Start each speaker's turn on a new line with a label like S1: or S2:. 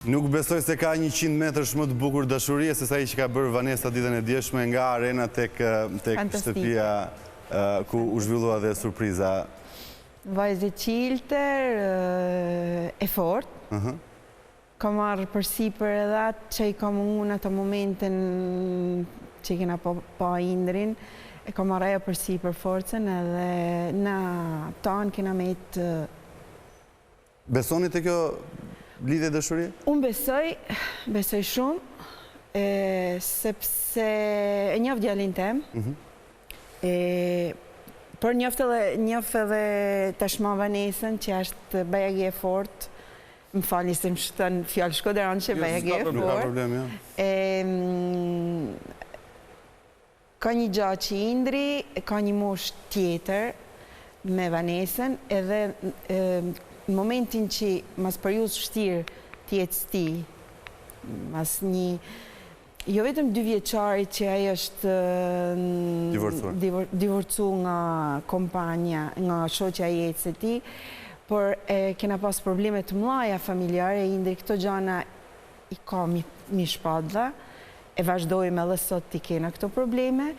S1: Nuk besoj se ka 100 metrësh më të bukur dashurie se sa i që ka bërë Vanesa ditën e djeshme nga arena tek shtëpia ku u zhvillua dhe surpriza.
S2: Vajzë qiltër, e fort. Ka marrë përsipër edhe atë që i ka mungu në të momentin që i kena pa Indrin, e ka marrë ajo përsipër forcen edhe na tanë kena metë.
S1: Besoni të kjo lidhje dëshurie?
S2: Unë besoj shumë, sepse e njof djalin tem, por njof edhe tashma Vanesën që është bajagi e fort, më falni se më shëtën fjallë shkoderan që bajagi e fort.
S1: Nuk ka problem, jo.
S2: Ka një gjatë që Indri, ka një mosh tjetër me Vanesën, edhe në momentin që mas periudhë shtirë tjetë sti, mas një, jo vetëm 2 vjeçari që ajo është divorcu nga kompanja, nga shoqja e jetës e tij, por kena pas probleme të mëdha familjare, Indri këto gjana i ka mi shpadla, e vazhdojmë edhe sot t'i kena këto probleme.